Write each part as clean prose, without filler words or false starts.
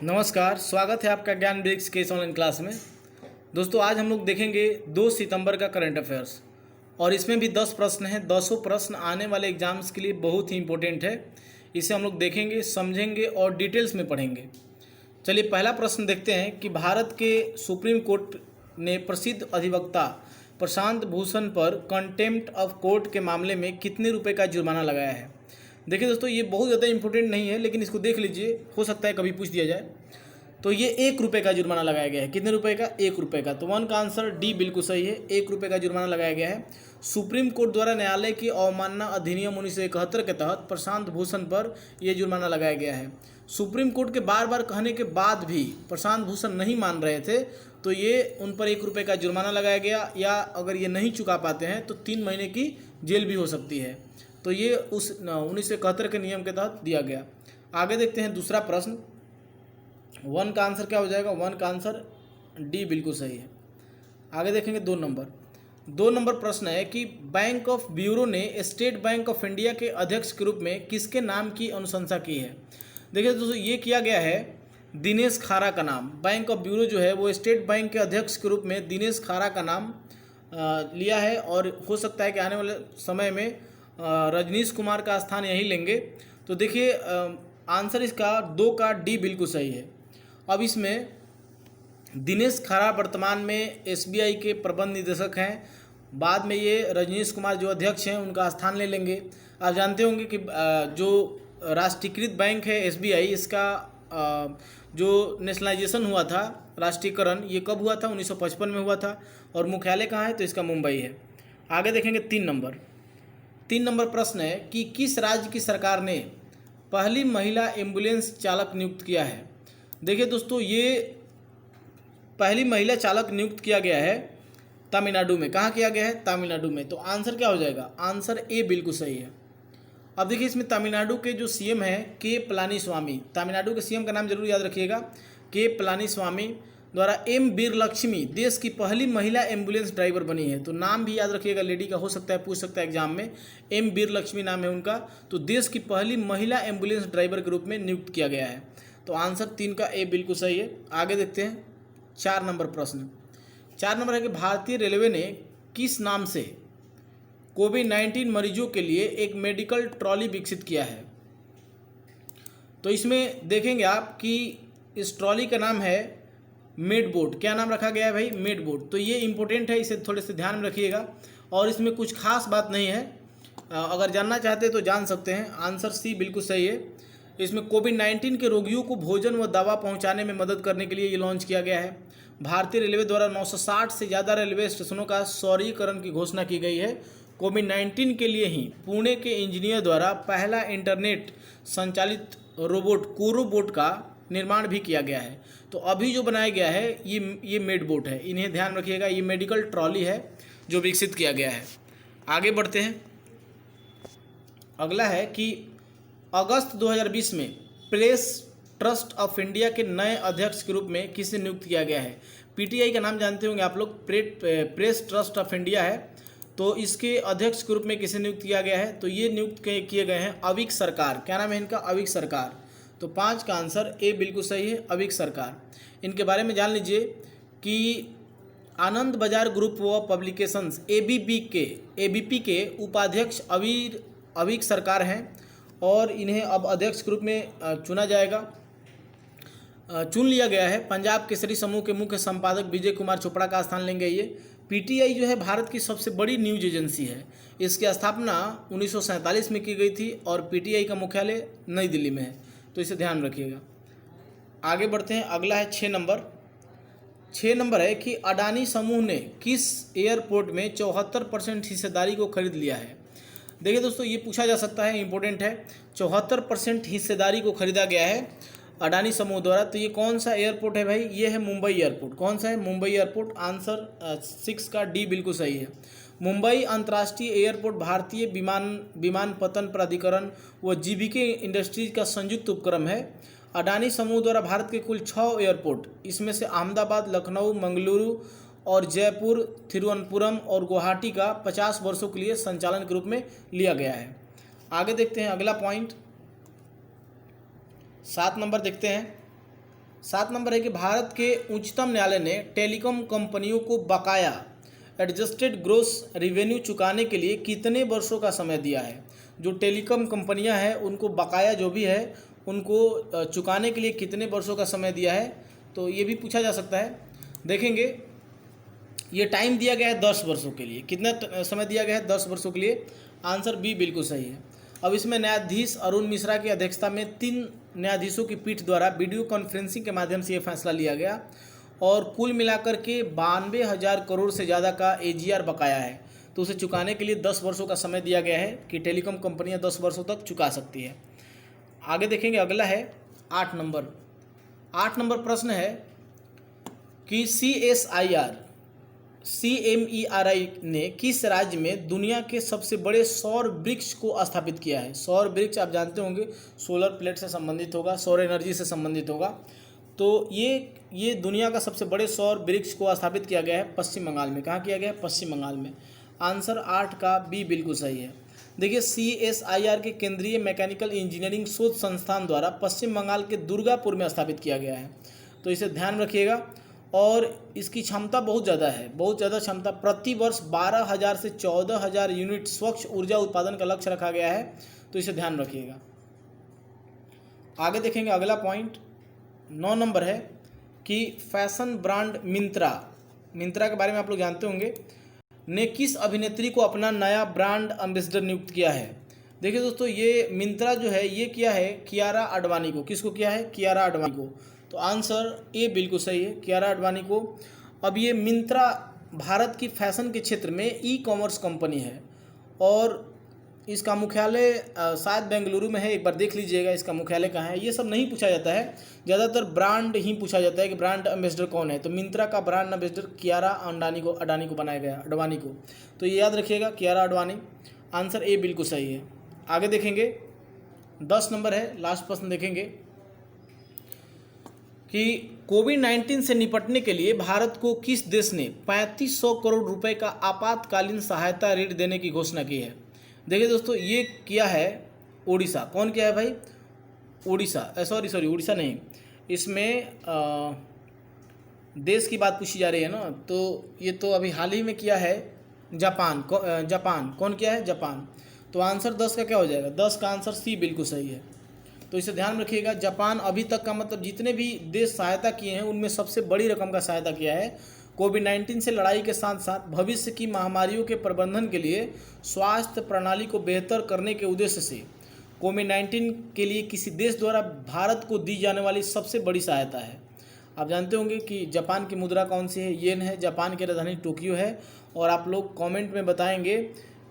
नमस्कार, स्वागत है आपका ज्ञान ब्रिक्स के इस ऑनलाइन क्लास में। दोस्तों, आज हम लोग देखेंगे 2 सितंबर का करंट अफेयर्स और इसमें भी 10 प्रश्न हैं। 10 प्रश्न आने वाले एग्जाम्स के लिए बहुत ही इंपॉर्टेंट है। इसे हम लोग देखेंगे, समझेंगे और डिटेल्स में पढ़ेंगे। चलिए पहला प्रश्न देखते हैं कि भारत के सुप्रीम कोर्ट ने प्रसिद्ध अधिवक्ता प्रशांत भूषण पर कंटेम्प्ट ऑफ कोर्ट के मामले में कितने रुपए का जुर्माना लगाया है। देखिए दोस्तों, ये बहुत ज़्यादा इंपॉर्टेंट नहीं है, लेकिन इसको देख लीजिए, हो सकता है कभी पूछ दिया जाए। तो ये 1 रुपये का जुर्माना लगाया गया है। कितने रुपए का? 1 रुपये का। तो 1 का आंसर डी बिल्कुल सही है। 1 रुपये का जुर्माना लगाया गया है। सुप्रीम कोर्ट द्वारा न्यायालय की अवमानना अधिनियम 1971 के तहत प्रशांत भूषण पर यह जुर्माना लगाया गया है। सुप्रीम कोर्ट के बार बार कहने के बाद भी प्रशांत भूषण नहीं मान रहे थे, तो ये उन पर 1 रुपये का जुर्माना लगाया गया, या अगर ये नहीं चुका पाते हैं तो 3 महीने की जेल भी हो सकती है। तो ये उस 1971 के नियम के तहत दिया गया। आगे देखते हैं दूसरा प्रश्न। 1 का आंसर क्या हो जाएगा? 1 का आंसर डी बिल्कुल सही है। आगे देखेंगे 2 नंबर प्रश्न है कि बैंक ऑफ ब्यूरो ने स्टेट बैंक ऑफ इंडिया के अध्यक्ष के रूप में किसके नाम की अनुशंसा की है। देखिए दोस्तों, ये किया गया है दिनेश खारा का नाम। बैंक ऑफ ब्यूरो जो है वो स्टेट बैंक के अध्यक्ष के रूप में दिनेश खारा का नाम लिया है, और हो सकता है कि आने वाले समय में रजनीश कुमार का स्थान यही लेंगे। तो देखिए आंसर इसका 2 का डी बिल्कुल सही है। अब इसमें दिनेश खारा वर्तमान में एसबीआई के प्रबंध निदेशक हैं। बाद में ये रजनीश कुमार जो अध्यक्ष हैं उनका स्थान ले लेंगे। आप जानते होंगे कि जो राष्ट्रीयकृत बैंक है एसबीआई, इसका जो नेशनलाइजेशन हुआ था, राष्ट्रीयकरण, ये कब हुआ था? 1955 में हुआ था। और मुख्यालय कहाँ है? तो इसका मुंबई है। आगे देखेंगे 3 नंबर प्रश्न है कि किस राज्य की सरकार ने पहली महिला एम्बुलेंस चालक नियुक्त किया है। देखिए दोस्तों, ये पहली महिला चालक नियुक्त किया गया है तमिलनाडु में। कहाँ किया गया है? तमिलनाडु में। तो आंसर क्या हो जाएगा? आंसर ए बिल्कुल सही है। अब देखिए इसमें तमिलनाडु के जो सीएम हैं के पलानीस्वामी, तमिलनाडु के सीएम का नाम जरूर याद रखिएगा, के पलानीस्वामी द्वारा एम वीरलक्ष्मी देश की पहली महिला एम्बुलेंस ड्राइवर बनी है। तो नाम भी याद रखिएगा, लेडी का हो सकता है, पूछ सकता है एग्जाम में। एम वीरलक्ष्मी नाम है उनका। तो देश की पहली महिला एम्बुलेंस ड्राइवर के रूप में नियुक्त किया गया है। तो आंसर 3 का ए बिल्कुल सही है। आगे देखते हैं 4 नंबर प्रश्न। 4 नंबर है कि भारतीय रेलवे ने किस नाम से कोविड-19 मरीजों के लिए एक मेडिकल ट्रॉली विकसित किया है। तो इसमें देखेंगे आप कि इस ट्रॉली का नाम है मेडबोट। क्या नाम रखा गया है भाई? मेडबोट। तो ये इंपॉर्टेंट है, इसे थोड़े से ध्यान में रखिएगा। और इसमें कुछ खास बात नहीं है, अगर जानना चाहते हैं तो जान सकते हैं। आंसर सी बिल्कुल सही है। इसमें कोविड-19 के रोगियों को भोजन व दवा पहुंचाने में मदद करने के लिए ये लॉन्च किया गया है। भारतीय रेलवे द्वारा 960 से ज़्यादा रेलवे स्टेशनों का सौरीकरण की घोषणा की गई है। कोविड-19 के लिए ही पुणे के इंजीनियर द्वारा पहला इंटरनेट संचालित रोबोट कोरोबोट का निर्माण भी किया गया है। तो अभी जो बनाया गया है ये मेडबोट है, इन्हें ध्यान रखिएगा। ये मेडिकल ट्रॉली है जो विकसित किया गया है। आगे बढ़ते हैं। अगला है कि अगस्त 2020 में प्रेस ट्रस्ट ऑफ इंडिया के नए अध्यक्ष के रूप में किसे नियुक्त किया गया है। पीटीआई का नाम जानते होंगे आप लोग, प्रेस ट्रस्ट ऑफ इंडिया है। तो इसके अध्यक्ष के रूप में किसे नियुक्त किया गया है? तो ये नियुक्त किए गए हैं अविक सरकार। क्या नाम है इनका? अविक सरकार। तो 5 का आंसर ए बिल्कुल सही है, अविक सरकार। इनके बारे में जान लीजिए कि आनंद बाजार ग्रुप व पब्लिकेशंस एबीपी के उपाध्यक्ष अविक सरकार हैं, और इन्हें अब अध्यक्ष के रूप में चुन लिया गया है। पंजाब केसरी समूह के मुख्य संपादक विजय कुमार चोपड़ा का स्थान लेंगे ये। पीटीआई जो है भारत की सबसे बड़ी न्यूज एजेंसी है। इसकी स्थापना 1947 में की गई थी, और पीटीआई का मुख्यालय नई दिल्ली में है। तो इसे ध्यान रखिएगा। आगे बढ़ते हैं। अगला है 6 नंबर। 6 नंबर है कि अडानी समूह ने किस एयरपोर्ट में 74% हिस्सेदारी को खरीद लिया है। देखिए दोस्तों, ये पूछा जा सकता है, इंपॉर्टेंट है। 74% हिस्सेदारी को खरीदा गया है अडानी समूह द्वारा। तो ये कौन सा एयरपोर्ट है भाई? ये है मुंबई एयरपोर्ट। कौन सा है? मुंबई एयरपोर्ट। आंसर 6 का डी बिल्कुल सही है। मुंबई अंतर्राष्ट्रीय एयरपोर्ट भारतीय विमानपत्तन प्राधिकरण व जीबीके इंडस्ट्रीज का संयुक्त उपक्रम है। अडानी समूह द्वारा भारत के कुल 6 एयरपोर्ट, इसमें से अहमदाबाद, लखनऊ, मंगलुरु और जयपुर, तिरुवनंतपुरम और गुवाहाटी का 50 वर्षों के लिए संचालन के रूप में लिया गया है। आगे देखते हैं अगला पॉइंट। 7 नंबर देखते हैं 7 नंबर है कि भारत के उच्चतम न्यायालय ने टेलीकॉम कंपनियों को बकाया एडजस्टेड ग्रोस रिवेन्यू चुकाने के लिए कितने वर्षों का समय दिया है। जो टेलीकॉम कंपनियां हैं उनको बकाया जो भी है उनको चुकाने के लिए कितने वर्षों का समय दिया है, तो ये भी पूछा जा सकता है। देखेंगे ये टाइम दिया गया है 10 वर्षों के लिए। कितना समय दिया गया है? 10 वर्षों के लिए। आंसर बी बिल्कुल सही है। अब इसमें न्यायाधीश अरुण मिश्रा की अध्यक्षता में 3 न्यायाधीशों की पीठ द्वारा वीडियो कॉन्फ्रेंसिंग के माध्यम से ये फैसला लिया गया और कुल मिलाकर के 92,000 करोड़ से ज़्यादा का एजीआर बकाया है, तो उसे चुकाने के लिए 10 वर्षों का समय दिया गया है कि टेलीकॉम कंपनियां 10 वर्षों तक चुका सकती है। आगे देखेंगे, अगला है 8 नंबर। 8 नंबर प्रश्न है कि CMERI ने किस राज्य में दुनिया के सबसे बड़े सौर वृक्ष को स्थापित किया है। सौर वृक्ष आप जानते होंगे सोलर प्लेट से संबंधित होगा, सौर एनर्जी से संबंधित होगा। तो ये दुनिया का सबसे बड़े सौर वृक्ष को स्थापित किया गया है पश्चिम बंगाल में। कहाँ किया गया है? पश्चिम बंगाल में। आंसर 8 का बी बिल्कुल सही है। देखिए CSIR के केंद्रीय मैकेनिकल इंजीनियरिंग शोध संस्थान द्वारा पश्चिम बंगाल के दुर्गापुर में स्थापित किया गया है, तो इसे ध्यान रखिएगा। और इसकी क्षमता बहुत ज़्यादा है, बहुत ज़्यादा क्षमता। प्रति वर्ष 12,000 से 14,000 यूनिट स्वच्छ ऊर्जा उत्पादन का लक्ष्य रखा गया है, तो इसे ध्यान रखिएगा। आगे देखेंगे, अगला पॉइंट 9 नंबर है कि फैशन ब्रांड मिंत्रा के बारे में आप लोग जानते होंगे, ने किस अभिनेत्री को अपना नया ब्रांड एम्बेसडर नियुक्त किया है। देखिए दोस्तों, ये मिंत्रा जो है ये किया है कियारा आडवाणी को। किसको किया है? कियारा आडवाणी को। तो आंसर ए बिल्कुल सही है, कियारा आडवाणी को। अब ये मिंत्रा भारत की फैशन के क्षेत्र में ई-कॉमर्स कंपनी है और इसका मुख्यालय शायद बेंगलुरु में है। एक बार देख लीजिएगा इसका मुख्यालय कहाँ है। ये सब नहीं पूछा जाता है, ज़्यादातर ब्रांड ही पूछा जाता है कि ब्रांड एम्बेसडर कौन है। तो मिंत्रा का ब्रांड एम्बेसडर कियारा आडवाणी को बनाया गया, आडवाणी को। तो ये याद रखिएगा, कियारा आडवाणी। आंसर ए बिल्कुल सही है। आगे देखेंगे, 10 नंबर है, लास्ट प्रश्न देखेंगे कि कोविड-19 से निपटने के लिए भारत को किस देश ने 3500 करोड़ रुपए का आपातकालीन सहायता ऋण देने की घोषणा की है। देखिए दोस्तों, ये किया है ओडिशा। कौन किया है भाई? ओडिशा। सॉरी ओडिशा नहीं, इसमें देश की बात पूछी जा रही है ना, तो ये तो अभी हाल ही में किया है जापान। कौन किया है? जापान। तो आंसर 10 का क्या हो जाएगा? 10 का आंसर सी बिल्कुल सही है। तो इसे ध्यान में रखिएगा। जापान अभी तक का मतलब जितने भी देश सहायता किए हैं उनमें सबसे बड़ी रकम का सहायता किया है। कोविड-19 से लड़ाई के साथ साथ भविष्य की महामारियों के प्रबंधन के लिए स्वास्थ्य प्रणाली को बेहतर करने के उद्देश्य से कोविड-19 के लिए किसी देश द्वारा भारत को दी जाने वाली सबसे बड़ी सहायता है। आप जानते होंगे कि जापान की मुद्रा कौन सी है? येन है। जापान की राजधानी टोक्यो है। और आप लोग कमेंट में बताएंगे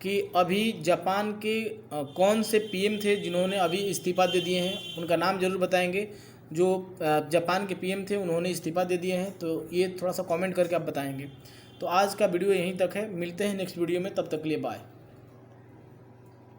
कि अभी जापान के कौन से पीएम थे जिन्होंने अभी इस्तीफा दे दिए हैं, उनका नाम जरूर बताएंगे। जो जापान के पीएम थे उन्होंने इस्तीफा दे दिए हैं, तो ये थोड़ा सा कमेंट करके आप बताएंगे। तो आज का वीडियो यहीं तक है, मिलते हैं नेक्स्ट वीडियो में, तब तक के लिए बाय।